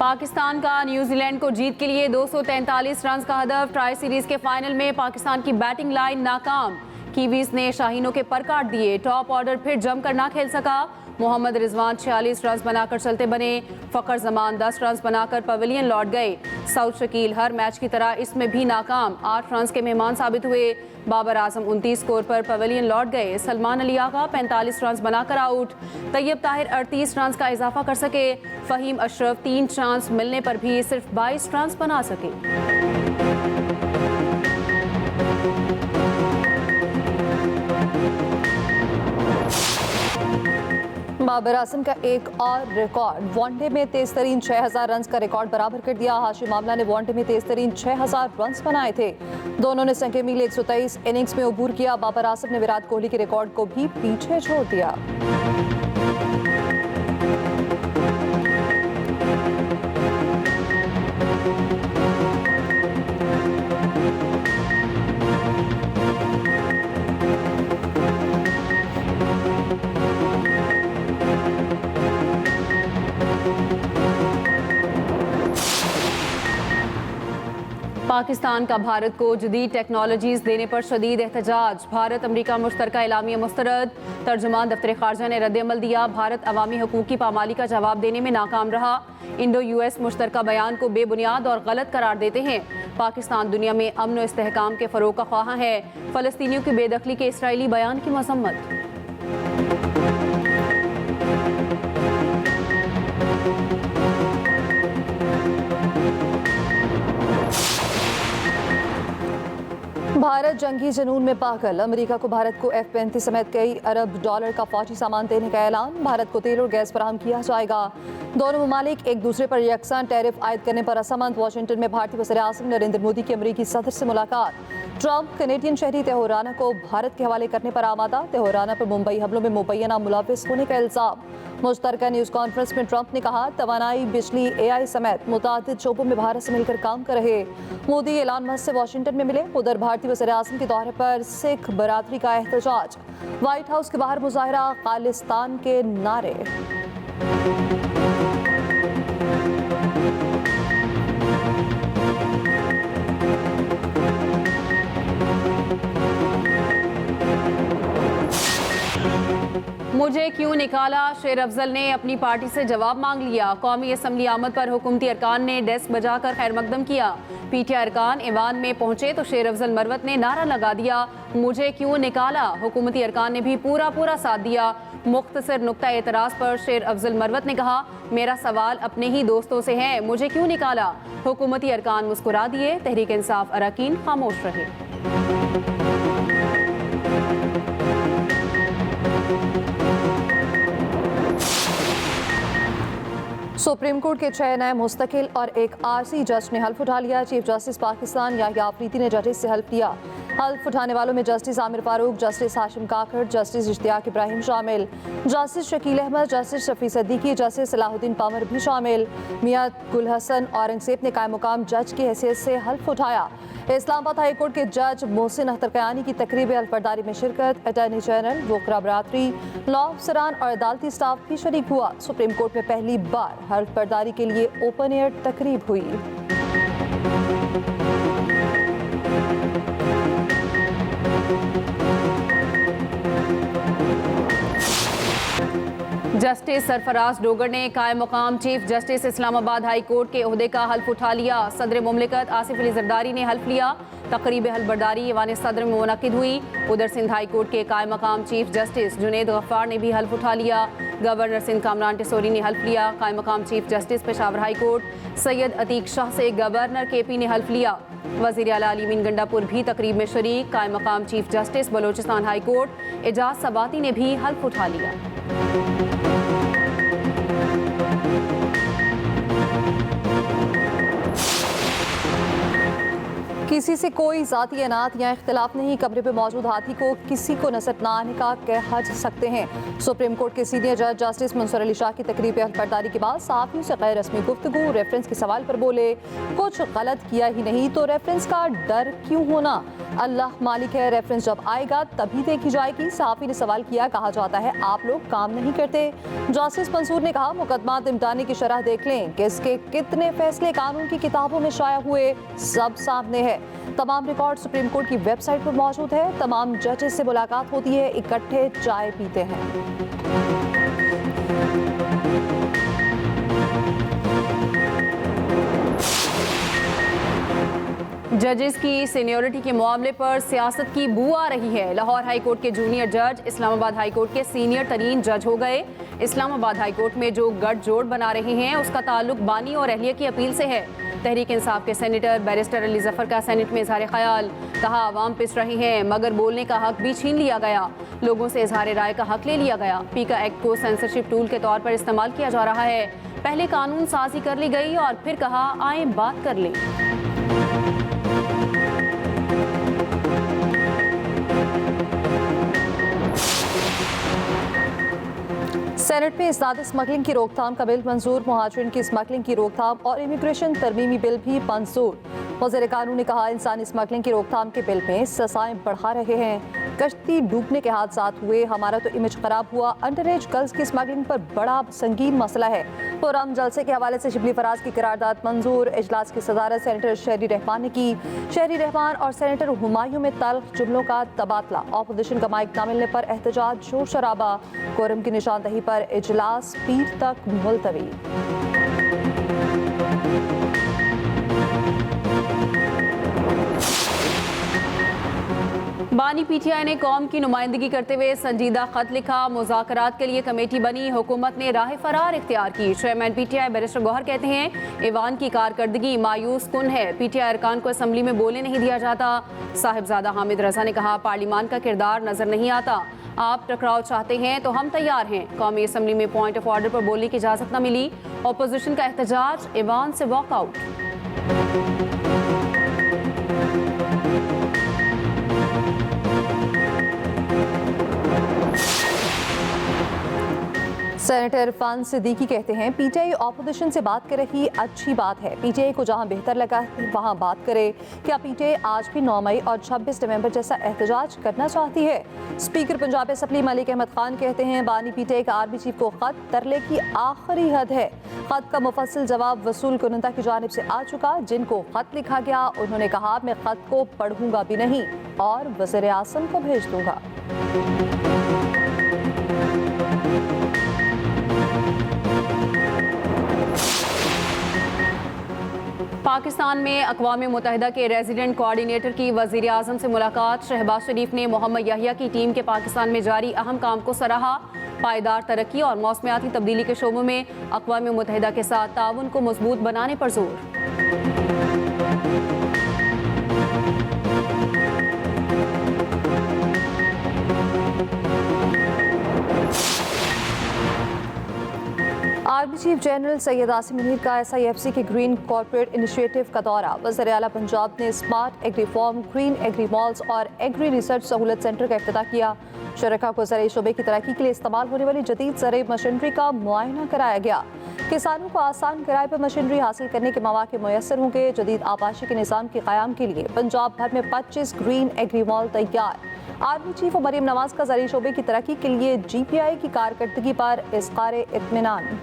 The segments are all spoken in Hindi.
पाकिस्तान का न्यूजीलैंड को जीत के लिए 243 रन का हदफ। ट्राई सीरीज के फाइनल में पाकिस्तान की बैटिंग लाइन नाकाम। कीवीज ने शाहीनों के पर काट दिए। टॉप ऑर्डर फिर जमकर ना खेल सका। मोहम्मद रिजवान 46 रन बनाकर चलते बने। फखर जमान 10 रन बनाकर पवेलियन लौट गए। सऊद शकील हर मैच की तरह इसमें भी नाकाम। 8 रन के मेहमान साबित हुए। बाबर आजम 29 स्कोर पर पवेलियन लौट गए। सलमान अली आगा 45 रन बनाकर आउट। तैयब ताहिर 38 रन का इजाफा कर सके। फहीम अशरफ 3 चांस मिलने पर भी सिर्फ 22 रन बना सके। बाबर आजम का एक और रिकॉर्ड। वनडे में तेज तरीन 6000 रन का रिकॉर्ड बराबर कर दिया। हाशिम आमला ने वनडे में तेज तरीन 6000 रन बनाए थे। दोनों ने संख्या मील 123 इनिंग्स में अबूर किया। बाबर आजम ने विराट कोहली के रिकॉर्ड को भी पीछे छोड़ दिया। पाकिस्तान का भारत को जदीद टेक्नोलॉजीज देने पर शदीद एहतजाज। भारत अमरीका मुश्तरका एलामिया मुस्तरद। तर्जुमान दफ्तर खारजा ने रद्द-ए-अमल दिया। भारत अवामी हकूक़ की पामाली का जवाब देने में नाकाम रहा। इंडो यूएस मुश्तरका बयान को बेबुनियाद और गलत करार देते हैं। पाकिस्तान दुनिया में अमन और इस्तेहकाम के फ़रोग़ का ख्वाह है। फ़लस्तीनियों की बेदखली के इसराइली बयान की मज़म्मत। भारत जंगी जनून में पागल। अमेरिका को भारत को F-35 समेत कई अरब डॉलर का फौजी सामान देने का ऐलान। भारत को तेल और गैस फराहम किया जाएगा। दोनों ममालिक एक दूसरे पर यकसान टैरिफ आयद करने पर असहमत। वाशिंगटन में भारतीय वज़ीर-ए-आज़म नरेंद्र मोदी की अमेरिकी सदर से मुलाकात। ट्रंप कनेडियन शहरी तेहराना को भारत के हवाले करने पर आमादा। तेहराना पर मुंबई हमलों में मुबैना मुलव्विस होने का इल्जाम। मुश्तरका न्यूज़ कॉन्फ्रेंस में ट्रंप ने कहा, तवानाई, बिजली, AI समेत मुतादिद शोबों में भारत से मिलकर काम कर रहे। मोदी एलान मस्क से वाशिंगटन में मिले। उधर भारतीय वज़ीर-ए-आज़म के दौरे पर सिख बरादरी का एहतजाज। व्हाइट हाउस के बाहर मुजाहिरा, खालिस्तान के नारे। मुझे क्यों निकाला? शेर अफजल ने अपनी पार्टी से जवाब मांग लिया। कौमी असम्बली आमद पर हुकूमती अरकान ने डेस्क बजाकर खैर मकदम किया। PTI अरकान ईवान में पहुंचे तो शेर अफजल मरवत ने नारा लगा दिया, मुझे क्यों निकाला। हुकूमती अरकान ने भी पूरा साथ दिया। मुख्तसर नुक्ता एतराज़ पर शेर अफजल मरवत ने कहा, मेरा सवाल अपने ही दोस्तों से है, मुझे क्यों निकाला। हुकूमती अरकान मुस्कुरा दिए। तहरीक इंसाफ अरकान खामोश रहे। सुप्रीम कोर्ट के 6 नए मुस्तकिल और एक आरसी जज ने हल्फ उठा लिया। चीफ जस्टिस पाकिस्तान याह्या आफरीदी ने जजेस से हल्फ लिया। हल्फ उठाने वालों में justice Aamir Farooq, justice Hashim Kakar, justice Ishtiaq Ibrahim शामिल। Justice Shakeel Ahmed, justice Shafi Siddiqui, justice Salahuddin Panwar भी शामिल। मियां गुल हसन औरंगजेब ने कायम मुकाम जज की हैसियत से हल्फ उठाया। इस्लामाबाद हाई कोर्ट के जज मोहसिन अख्तर कयानी की तकरीब हल्फबरदारी में शिरकत। अटॉर्नी जनरल, वोकरा बरादरी, लॉ अफसरान और अदालती स्टाफ भी शरीक हुआ। सुप्रीम कोर्ट में पहली बार हल्फबरदारी के लिए ओपन एयर तकरीब हुई। जस्टिस सरफराज डोगर ने कायम मुकाम chief justice Islamabad high court के ओहदे का हल्फ उठा लिया। सदर मुमलिकत आसिफ अली जरदारी ने हल्फ लिया। तकरीब हल्फबरदारी ईवान सदर में मुनक्किद हुई। उधर सिंध हाई कोर्ट के कायम मकाम चीफ जस्टिस जुनैद गफ्फार ने भी हल्फ उठा लिया। गवर्नर सिंध कामरान टिसोरी ने हल्फ लिया। कायम मकाम chief justice Peshawar high court Syed Atiq Shah से गवर्नर KP ने हल्फ लिया। वज़ीर आला अलीमीन गंडापुर भी तकरीब में शरीक। कायम मकाम chief justice Balochistan high court Ejaz Sabati ने भी हल्फ उठा लिया। किसी से कोई जाती अनात या इख्तिलाफ नहीं, कमरे पे मौजूद हाथी को किसी को नजर न आने का कह सकते हैं। सुप्रीम कोर्ट के सीनियर जज जस्टिस मंसूर अली शाह की तकरीब हल्फबरदारी के बाद सहाफियों से गैर रस्मी गुफ्तगू, रेफरेंस के सवाल पर बोले कुछ गलत किया ही नहीं तो रेफरेंस का डर क्यों होना, अल्लाह मालिक है, रेफरेंस जब आएगा तभी देखी जाएगी। सहाफी ने सवाल किया, कहा जाता है आप लोग काम नहीं करते। जस्टिस मंसूर ने कहा मुकदमा निपटाने की शरह देख लें कि इसके कितने फैसले कानून की किताबों में शाया हुए, सब सामने है। तमाम रिकॉर्ड सुप्रीम कोर्ट की वेबसाइट पर मौजूद है। तमाम जजेस से मुलाकात होती है, इकट्ठे चाय पीते हैं। जजेस की सीनियरिटी के मामले पर सियासत की बू आ रही है। लाहौर हाई कोर्ट के जूनियर जज इस्लामाबाद हाई कोर्ट के सीनियर तरीन जज हो गए। इस्लामाबाद हाई कोर्ट में जो गठजोड़ बना रहे हैं उसका ताल्लुक बानी और अहलिया की अपील से है। तहरीक इंसाफ के सेनेटर बैरिस्टर अली जफर का सेनेट में इजहार ख्याल, कहा आवाम पिस रही हैं मगर बोलने का हक भी छीन लिया गया, लोगों से इजहार राय का हक ले लिया गया। पीका एक्ट को सेंसरशिप टूल के तौर पर इस्तेमाल किया जा रहा है। पहले कानून साजी कर ली गई और फिर कहा आए बात कर लें। सेनेट में इस्लाद स्मगलिंग की रोकथाम का बिल मंजूर, मुहाजिरिन की स्मगलिंग की रोकथाम और इमिग्रेशन तरमीमी बिल भी मंजूर। वज़ीर कानून ने कहा इंसानी स्मगलिंग की रोकथाम के बिल में सजाएं बढ़ा रहे हैं। कश्ती डूबने के हादसात हुए, हमारा तो इमेज खराब हुआ। अंडर एज गर्ल्स की स्मगलिंग पर बड़ा संगीन मसला है। पुरअमन जलसे के हवाले से शिबली फराज की करारदाद मंजूर। इजलास की सदारत सेनेटर शहरी रहमान ने की। शहरी रहमान और सेनेटर हुमायूं में तल्ख जुमलों का तबादला। ऑपोजिशन का माइक न मिलने पर एहतजाज शोर शराबा। कोरम की निशानदही पर इजलास पीर तक मुलतवी। बानी पीटीआई ने कौम की नुमाइंदगी करते हुए संजीदा खत लिखा। मुज़ाकरात के लिए कमेटी बनी, हुकूमत ने राह फरार इख्तियार की। चेयरमैन पीटीआई बैरिस्टर गौहर कहते हैं ईवान की कारकर्दगी मायूस कुन है, पीटीआई अरकान को असम्बली में बोलने नहीं दिया जाता। साहिबजादा हामिद रजा ने कहा पार्लियामान का किरदार नजर नहीं आता, आप टकराव चाहते हैं तो हम तैयार हैं। कौमी असम्बली में पॉइंट ऑफ ऑर्डर पर बोलने की इजाजत न मिली। अपोजिशन का एहतजाज, ईवान से वॉकआउट। सेनेटर इरफान सिद्दीकी कहते हैं पीटीआई ऑपोजिशन से बात कर रही अच्छी बात है, पीटीआई को जहां बेहतर लगा वहां बात करे। क्या पीटीआई आज भी 9 मई और 26 नवंबर जैसा एहतजाज करना चाहती है? स्पीकर पंजाब असम्बली मलिक अहमद खान कहते हैं बानी पीटीआई का आर्मी चीफ को खत तरले की आखिरी हद है। खत का मुफस्सिल जवाब वसूल कुनंदा की जानिब से आ चुका। जिनको खत लिखा गया उन्होंने कहा मैं खत को पढ़ूंगा भी नहीं और वज़ीर आज़म को भेज दूंगा। पाकिस्तान में अक़वाम मुत्तहिदा के रेजिडेंट कोऑर्डिनेटर की वज़ीर आज़म से मुलाकात। शहबाज शरीफ ने मोहम्मद याहिया की टीम के पाकिस्तान में जारी अहम काम को सराहा। पायदार तरक्की और मौसमियाती तब्दीली के शोबों में अक़वाम मुत्तहिदा के साथ ताउन को मजबूत बनाने पर जोर। Army chief general Syed Asim Munir का SIFC के ग्रीन कॉर्पोरेट इनिशिएटिव का दौरा। वज़ीर आला पंजाब ने smart agri farm, green agri malls और एग्री रिसर्च सहूलत सेंटर का इफ्तिताह किया। शरका को ज़राई शोबे की तरक्की के लिए इस्तेमाल होने वाली जदीद ज़राई मशीनरी का मुआयना कराया गया। किसानों को आसान किराए पर मशीनरी हासिल करने के मौके मुयसर होंगे। जदीद आबाशी के निज़ाम के क़याम के लिए पंजाब भर में 25 ग्रीन एग्री मॉल तैयार। आर्मी चीफ और मरियम नवाज का ज़राई शोबे की तरक्की के लिए GPI की कारकर्दगी पर इज़हार इत्मीनान।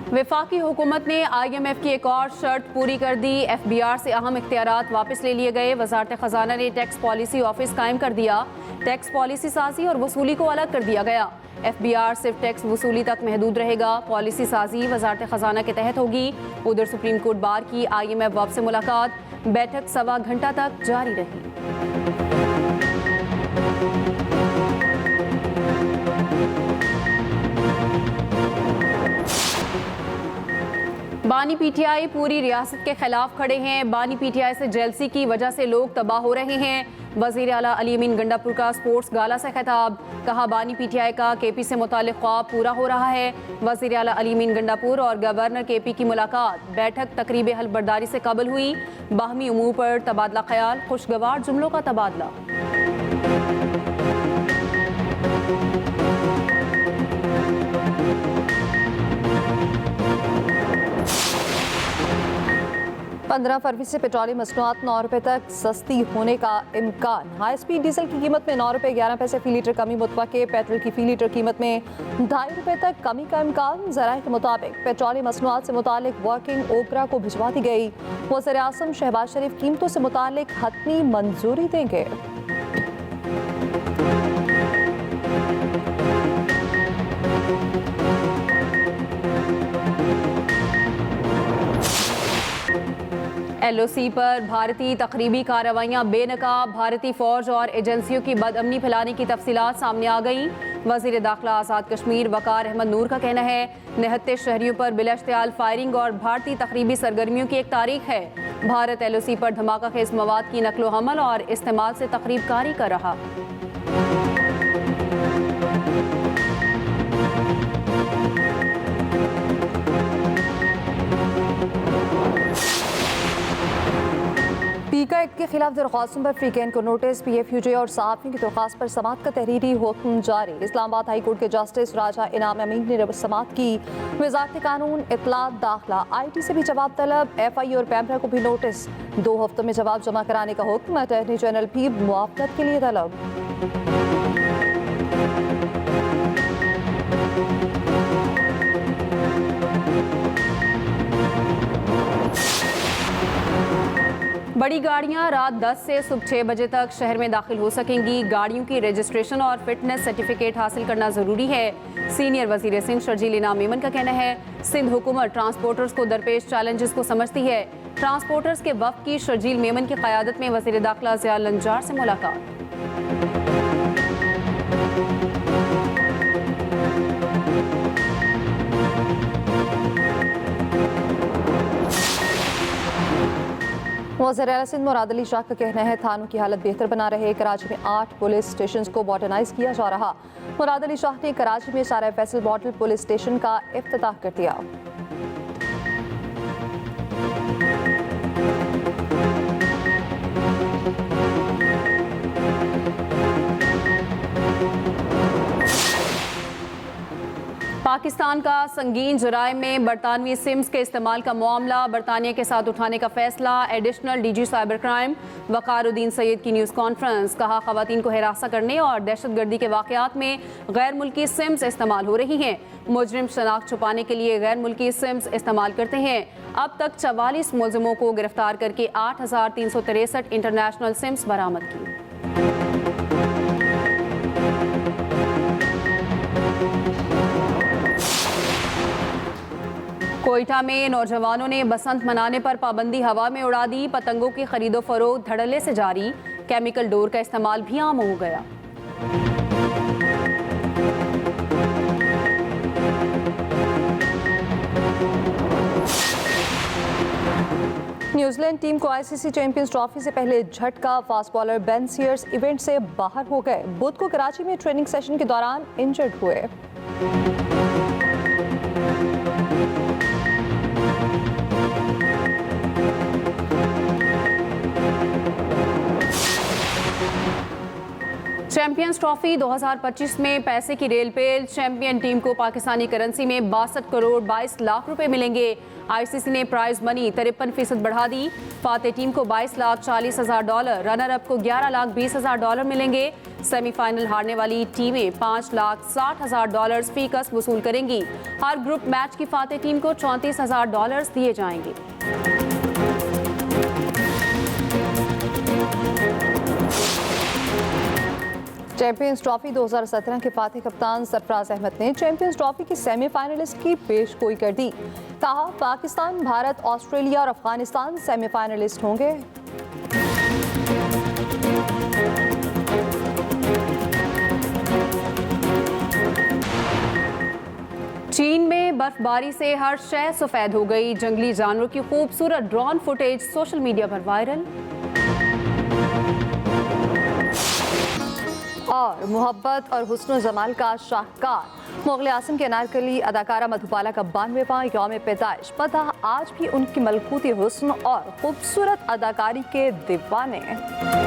वफाकी हुकूमत ने IMF की एक और शर्त पूरी कर दी। FBR से अहम इख्तियारात वापस ले लिए गए। वजारत खजाना ने टैक्स पॉलिसी ऑफिस कायम कर दिया। टैक्स पॉलिसी साजी और वसूली को अलग कर दिया गया। FBR सिर्फ टैक्स वसूली तक महदूद रहेगा। पॉलिसी साजी वजारत खजाना के तहत होगी। उधर सुप्रीम कोर्ट बार की IMF वफ़द से मुलाकात, बैठक 1.25 घंटा तक जारी रही। बानी पीटीआई पूरी रियासत के खिलाफ खड़े हैं। बानी पीटीआई से जेलसी की वजह से लोग तबाह हो रहे हैं। वजीर आला अली अमीन गंडापुर का स्पोर्ट्स गाला से खिताब, कहा बानी पीटीआई का केपी से मुताल्लिक ख्वाब पूरा हो रहा है। वजीर आला अली अमीन गंडापुर और गवर्नर केपी की मुलाकात, बैठक तकरीब हलबरदारी से कबल हुई। बाहमी उमूर पर तबादला ख्याल, खुशगवार जुमलों का तबादला। पंद्रह फरवरी से पेट्रोलियम मसनूआत 9 रुपये तक सस्ती होने का इम्कान। हाई स्पीड डीजल की कीमत में 9 रुपये 11 पैसे फी लीटर कमी मुतवक्के। पेट्रोल की फी लीटर कीमत में 2.5 रुपये तक कमी का इम्कान। ज़राए के मुताबिक पेट्रोलियम मसनूआत से मुतालिक वर्किंग ओकरा को भिजवा दी गई। वज़ीर आज़म शहबाज शरीफ कीमतों से मुतालिक हतमी मंजूरी देंगे। LOC पर भारतीय तकरीबी कार्रवाइयाँ बेनकाब। भारतीय फौज और एजेंसियों की बदअमनी फैलाने की तफसीलात सामने आ गई। वज़ीर दाखिला आज़ाद कश्मीर वकार अहमद नूर का कहना है, निहत्ते शहरियों पर बिलाश्तियाल फायरिंग और भारतीय तकरीबी सरगर्मियों की एक तारीख है। भारत LOC पर धमाका खेज मवाद की नकलो हमल और इस्तेमाल से तकरीब कारी कर रहा। पीका एक्ट के खिलाफ दरख्वास्तों पर फ्रीकैन को नोटिस। PFUJ और सहाफ़ियों की दरख्वास्त पर समाअत का तहरीरी हुक्म जारी। इस्लामाबाद हाई कोर्ट के जस्टिस राजा इनाम अमीन ने समाअत की। वज़ारत कानून, इत्तलात, दाखिला, IT से भी जवाब तलब। FI और पैमरा को भी नोटिस। 2 हफ्तों में जवाब जमा कराने का हुक्म। अटॉर्नी जनरल भी मुआवज़त के लिए तलब। बड़ी गाड़ियां रात 10 से सुबह 6 बजे तक शहर में दाखिल हो सकेंगी। गाड़ियों की रजिस्ट्रेशन और फिटनेस सर्टिफिकेट हासिल करना जरूरी है। सीनियर वजीर सिंध शर्जील इनाम मेमन का कहना है, सिंध हुकूमत ट्रांसपोर्टर्स को दरपेश चैलेंजेस को समझती है। ट्रांसपोर्टर्स के वफ़द की शर्जील मेमन की क़यादत में वज़ीर दाखिला ज़िया लंजार से मुलाकात। वज़ीर आला सिंध मुराद अली शाह का कहना है, थानों की हालत बेहतर बना रहे। कराची में 8 पुलिस स्टेशन को मॉडर्नाइज किया जा रहा। मुराद अली शाह ने कराची में सारा फैसल मॉडल पुलिस स्टेशन का इफ्तिताह कर दिया। पाकिस्तान का संगीन जराइम में बरतानवी सिम्स के इस्तेमाल का मामला, बरतानिया के साथ उठाने का फैसला। Additional DG cyber crime Waqaruddin Syed की न्यूज़ कॉन्फ्रेंस, कहा खवातीन को हिरासत करने और दहशतगर्दी के वाक़यात में गैर मुल्की सिम्स इस्तेमाल हो रही हैं। मुजरिम शनाख्त छुपाने के लिए गैर मुल्की सिम्स इस्तेमाल करते हैं। अब तक 44 मुलजिमों को गिरफ्तार करके 8,363 इंटरनेशनल सिम्स बरामद की। कोयटा में नौजवानों ने बसंत मनाने पर पाबंदी हवा में उड़ा दी। पतंगों की खरीदो फरोख्त धड़ल्ले से जारी। केमिकल डोर का इस्तेमाल भी आम हो गया। न्यूजीलैंड टीम को ICC चैंपियंस ट्रॉफी से पहले झटका। Fast bowler Ben Sears event से बाहर हो गए। बुध को कराची में ट्रेनिंग सेशन के दौरान इंजर्ड हुए। चैंपियंस ट्रॉफी 2025 में पैसे की रेलपेल। चैंपियन टीम को पाकिस्तानी करेंसी में 62 करोड़ 22 लाख रुपए मिलेंगे। ICC ने प्राइज मनी 53% बढ़ा दी। फाते टीम को 22,40,000 डॉलर, रनर अप को 11,20,000 डॉलर मिलेंगे। सेमीफाइनल हारने वाली टीमें 5,60,000 डॉलर फीकस वसूल करेंगी। हर ग्रुप मैच की फाते टीम को 34,000 डॉलर दिए जाएंगे। चैंपियंस ट्रॉफी 2017 के फातिह कप्तान सरफराज अहमद ने चैंपियंस ट्रॉफी की सेमीफाइनलिस्ट की पेशगोई कर दी। कहा, पाकिस्तान, भारत, ऑस्ट्रेलिया और अफगानिस्तान सेमीफाइनलिस्ट होंगे। चीन में बर्फबारी से हर शय सफेद हो गई। जंगली जानवरों की खूबसूरत ड्रोन फुटेज सोशल मीडिया पर वायरल। और मोहब्बत और हुस्न जमाल का शाहकार मुगल आजम के अनारकली अदाकारा मधुबाला का 92वां यौम पैदाइश। पता आज भी उनकी मलकूती हुस्न और खूबसूरत अदाकारी के दीवाने।